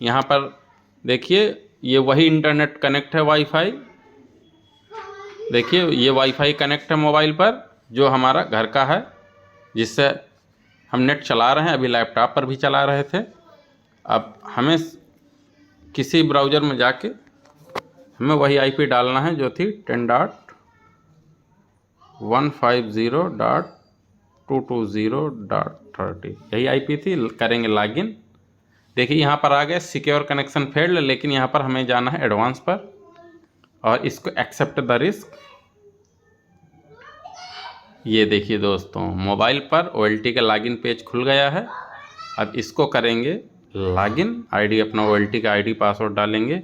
यहाँ पर देखिए ये वही इंटरनेट कनेक्ट है वाईफाई। देखिए ये वाईफाई कनेक्ट है मोबाइल पर जो हमारा घर का है, जिससे हम नेट चला रहे हैं। अभी लैपटॉप पर भी चला रहे थे। अब हमें किसी ब्राउज़र में जाके हमें वही आईपी डालना है जो थी 10.150.220.30। यही आईपी थी। करेंगे लॉगिन। देखिए यहाँ पर आ गया सिक्योर कनेक्शन फेल्ड, लेकिन यहाँ पर हमें जाना है एडवांस पर और इसको एक्सेप्ट द रिस्क। ये देखिए दोस्तों, मोबाइल पर OLT का लॉगिन पेज खुल गया है। अब इसको करेंगे लॉगिन। आईडी अपना OLT का आईडी पासवर्ड डालेंगे।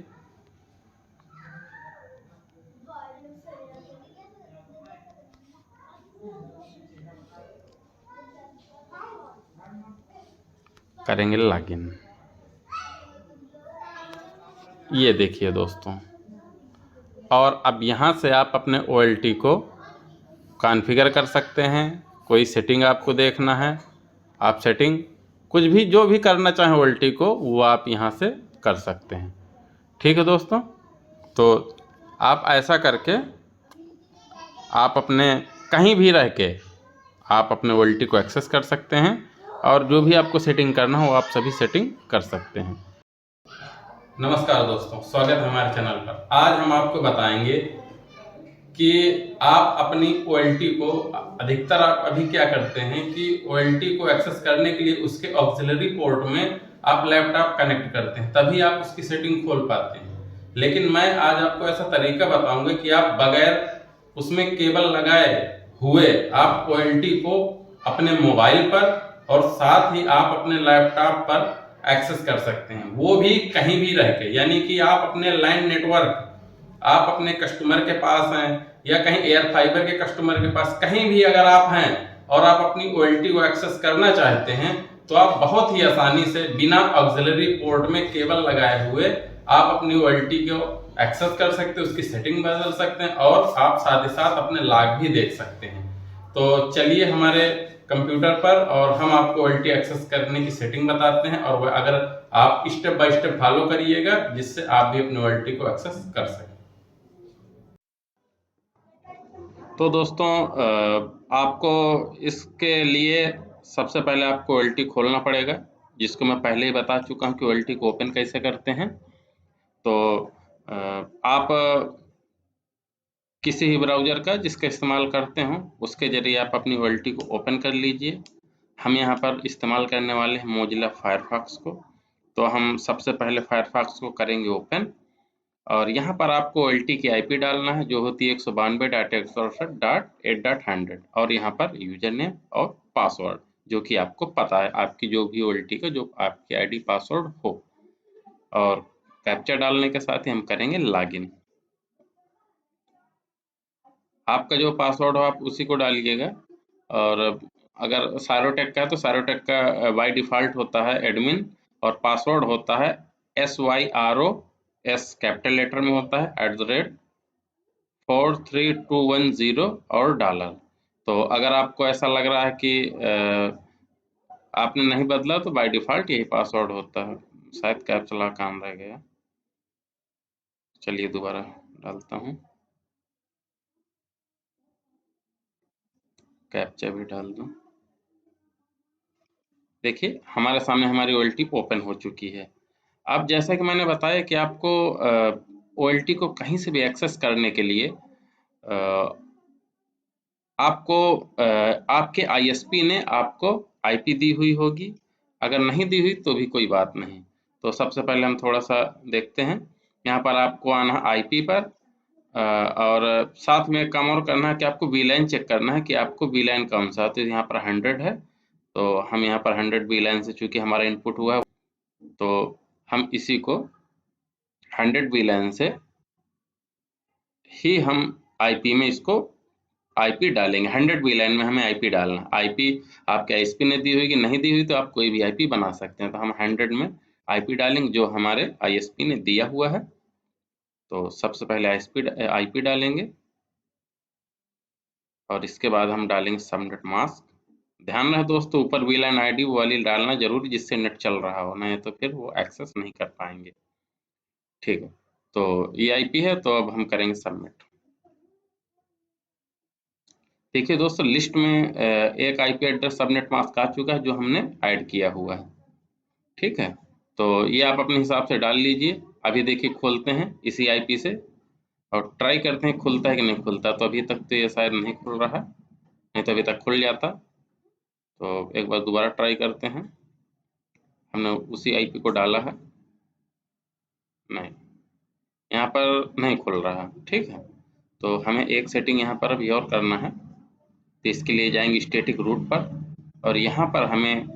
करेंगे लॉगिन। ये देखिए दोस्तों, और अब यहाँ से आप अपने OLT को कॉन्फ़िगर कर सकते हैं। कोई सेटिंग आपको देखना है, आप सेटिंग कुछ भी जो भी करना चाहें OLT को, वो आप यहाँ से कर सकते हैं। ठीक है दोस्तों, तो आप ऐसा करके आप अपने कहीं भी रह के आप अपने OLT को एक्सेस कर सकते हैं और जो भी आपको सेटिंग करना हो आप सभी सेटिंग कर सकते हैं। नमस्कार दोस्तों, स्वागत है हमारे चैनल पर। आज हम आपको बताएंगे कि आप अपनी OLT को अधिकतर आप अभी क्या करते हैं कि OLT को एक्सेस करने के लिए उसके ऑक्सिलरी पोर्ट में आप लैपटॉप कनेक्ट करते हैं, तभी आप उसकी सेटिंग खोल पाते हैं। लेकिन मैं आज आपको ऐसा तरीका बताऊंगा कि आप बगैर उसमें केबल लगाए हुए आप OLT को अपने मोबाइल पर और साथ ही आप अपने लैपटॉप पर एक्सेस कर सकते हैं, वो भी कहीं भी रह के। यानी कि आप अपने लैंड नेटवर्क, आप अपने कस्टमर के पास हैं या कहीं एयर फाइबर के कस्टमर के पास, कहीं भी अगर आप हैं और आप अपनी OLT को एक्सेस करना चाहते हैं तो आप बहुत ही आसानी से बिना ऑक्सिलरी पोर्ट में केबल लगाए हुए आप अपनी OLT को एक्सेस कर सकते हैं, उसकी सेटिंग बदल सकते हैं और आप साथ ही साथ अपने लॉग भी देख सकते हैं। तो चलिए हमारे कंप्यूटर पर और हम आपको OLT एक्सेस करने की सेटिंग बताते हैं, और अगर आप स्टेप बाय स्टेप फॉलो करिएगा जिससे आप भी अपने OLT को एक्सेस कर सकें। तो दोस्तों, आपको इसके लिए सबसे पहले आपको OLT खोलना पड़ेगा, जिसको मैं पहले ही बता चुका हूँ कि OLT को ओपन कैसे करते हैं। तो आप किसी भी ब्राउज़र का जिसका इस्तेमाल करते हो उसके ज़रिए आप अपनी OLT को ओपन कर लीजिए। हम यहाँ पर इस्तेमाल करने वाले हैं मोजिला फायरफॉक्स को। तो हम सबसे पहले फायरफॉक्स को करेंगे ओपन, और यहाँ पर आपको OLT की IP डालना है जो होती है 192.168.8.100, और यहाँ पर यूजर नेम और पासवर्ड जो कि आपको पता है, आपकी जो भी OLT का जो आपकी ID पासवर्ड हो। और कैप्चा डालने के साथ ही हम करेंगे लॉगिन। आपका जो पासवर्ड हो आप उसी को डालिएगा, और अगर साइरोटेक का है तो साइरोटेक का बाय डिफ़ॉल्ट होता है एडमिन, और पासवर्ड होता है SYROS कैपिटल लेटर में होता है @43210 और $। तो अगर आपको ऐसा लग रहा है कि आपने नहीं बदला तो बाय डिफ़ॉल्ट यही पासवर्ड होता है। शायद कैप्चा काम रह गया, चलिए दोबारा डालता हूँ। कैप्चा भी डाल दूँ। देखिए हमारे सामने हमारी OLT ओपन हो चुकी है। अब जैसा कि मैंने बताया कि आपको OLT को कहीं से भी एक्सेस करने के लिए आपको आपके ISP ने आपको IP दी हुई होगी। अगर नहीं दी हुई तो भी कोई बात नहीं। तो सबसे पहले हम थोड़ा सा देखते हैं। यहाँ पर आपको आना है IP पर, और साथ में एक काम और करना है कि आपको VLAN चेक करना है कि आपको VLAN कौन सा है। तो यहाँ पर 100 है, तो हम यहाँ पर 100 VLAN से चूँकि हमारा इनपुट हुआ है तो हम इसी को 100 VLAN से ही हम IP में इसको IP डालेंगे। 100 VLAN में हमें IP डालना। IP आपके ISP ने दी हुई कि नहीं दी हुई तो आप कोई भी IP बना सकते हैं। तो हम 100 में IP डालेंगे जो हमारे ISP ने दिया हुआ है। तो सबसे पहले IP डालेंगे और इसके बाद हम डालेंगे subnet mask। ध्यान रहे दोस्तों, ऊपर VLAN ID वो वाली डालना जरूरी, जिससे नेट चल रहा हो, नहीं तो फिर वो एक्सेस नहीं कर पाएंगे। ठीक है, तो ये IP है, तो अब हम करेंगे सबमिट। देखिए दोस्तों, लिस्ट में एक IP एड्रेस सबनेट मास्क आ चुका है जो हमने ऐड किया हुआ है। ठीक है, तो ये आप अपने हिसाब से डाल लीजिए। अभी देखिए खोलते हैं इसी IP से और ट्राई करते हैं खुलता है कि नहीं खुलता। तो अभी तक तो ये शायद नहीं खुल रहा, नहीं तो अभी तक खुल जाता। तो एक बार दोबारा ट्राई करते हैं। हमने उसी IP को डाला है, नहीं, यहाँ पर नहीं खुल रहा। ठीक है, तो हमें एक सेटिंग यहाँ पर अभी और करना है। तो इसके लिए जाएंगे स्टैटिक रूट पर और यहाँ पर हमें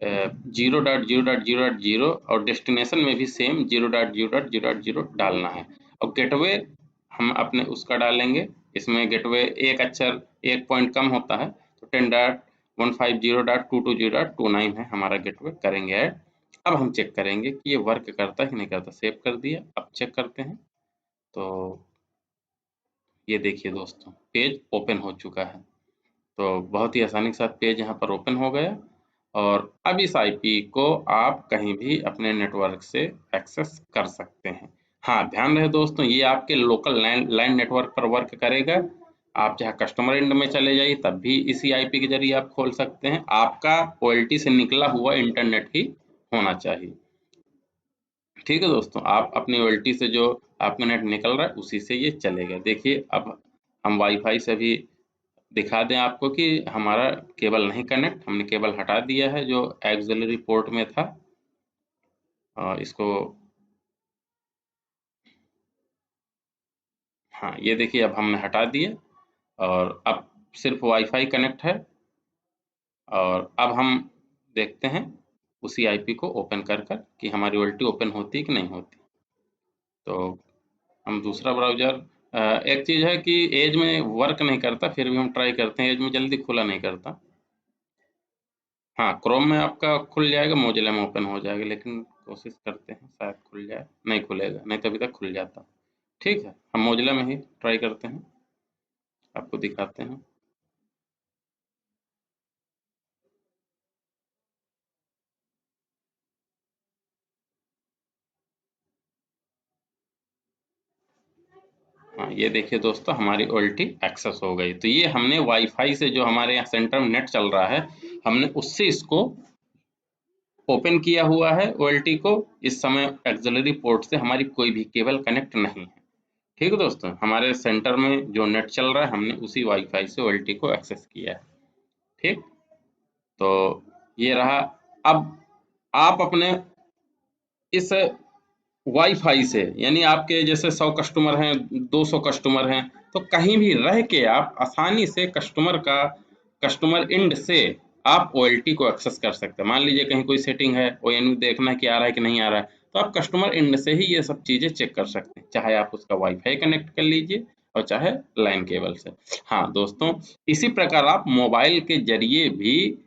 0.0.0.0 और डेस्टिनेशन में भी सेम 0.0.0.0 डालना है। और गेटवे हम अपने उसका डालेंगे। इसमें गेटवे एक अक्षर एक पॉइंट कम होता है, तो 10.150.220.29 है हमारा गेटवे, करेंगे ऐड। अब हम चेक करेंगे कि ये वर्क करता है कि नहीं करता। सेव कर दिया, अब चेक करते हैं। तो ये देखिए दोस्तों, पेज ओपन हो चुका है। तो बहुत ही आसानी के साथ पेज यहाँ पर ओपन हो गया और अब इस IP को आप कहीं भी अपने नेटवर्क से एक्सेस कर सकते हैं। हाँ, ध्यान रहे दोस्तों, ये आपके लोकल लैंड नेटवर्क पर वर्क करेगा। आप चाहे कस्टमर एंड में चले जाइए तब भी इसी IP के जरिए आप खोल सकते हैं। आपका OLT से निकला हुआ इंटरनेट ही होना चाहिए। ठीक है दोस्तों, आप अपनी OLT से जो आपका नेट निकल रहा है उसी से ये चलेगा। देखिए, अब हम वाईफाई से भी दिखा दें आपको कि हमारा केबल नहीं कनेक्ट, हमने केबल हटा दिया है जो एक्सिलरी पोर्ट में था। इसको, हाँ ये देखिए, अब हमने हटा दिया और अब सिर्फ वाईफाई कनेक्ट है। और अब हम देखते हैं उसी IP को ओपन कर कर कि हमारी OLT ओपन होती है कि नहीं होती। तो हम दूसरा ब्राउज़र, एक चीज़ है कि एज में वर्क नहीं करता, फिर भी हम ट्राई करते हैं। एज में जल्दी खुला नहीं करता। हाँ, क्रोम में आपका खुल जाएगा, मोज़िला में ओपन हो जाएगा, लेकिन कोशिश करते हैं शायद खुल जाए। नहीं खुलेगा, नहीं तो अभी तक खुल जाता। ठीक है, हम मोज़िला में ही ट्राई करते हैं, आपको दिखाते हैं। हाँ, ये देखिए दोस्तों, हमारी OLT एक्सेस हो गई। तो ये हमने वाईफाई से, जो हमारे यहाँ सेंटर में नेट चल रहा है, हमने उससे इसको ओपन किया हुआ है OLT को। इस समय एक्सिलरी पोर्ट से हमारी कोई भी केबल कनेक्ट नहीं है। ठीक है दोस्तों, हमारे सेंटर में जो नेट चल रहा है हमने उसी वाईफाई से OLT को एक्सेस किया है। ठीक, तो ये रहा। अब आप अपने इस वाईफाई से, यानी आपके जैसे 100 कस्टमर हैं, 200 कस्टमर हैं, तो कहीं भी रह के आप आसानी से कस्टमर इंड से आप OLT को एक्सेस कर सकते हैं। मान लीजिए कहीं कोई सेटिंग है, ONU देखना है कि आ रहा है कि नहीं आ रहा है, तो आप कस्टमर इंड से ही ये सब चीज़ें चेक कर सकते हैं, चाहे आप उसका वाईफाई कनेक्ट कर लीजिए और चाहे लाइन केबल से। हाँ दोस्तों, इसी प्रकार आप मोबाइल के जरिए भी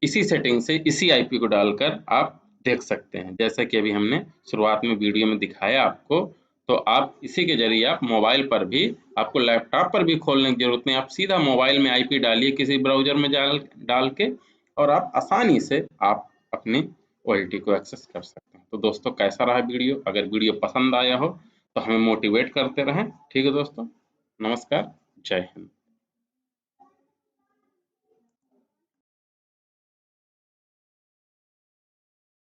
इसी सेटिंग से इसी IP को डालकर आप देख सकते हैं। जैसा कि अभी हमने शुरुआत में वीडियो में दिखाया आपको, तो आप इसी के जरिए आप मोबाइल पर भी, आपको लैपटॉप पर भी खोलने की जरूरत नहीं, आप सीधा मोबाइल में IP डालिए किसी ब्राउजर में डाल के और आप आसानी से आप अपनी OLT को एक्सेस कर सकते हैं। तो दोस्तों, कैसा रहा वीडियो? अगर वीडियो पसंद आया हो तो हमें मोटिवेट करते रहें। ठीक है दोस्तों, नमस्कार, जय हिंद।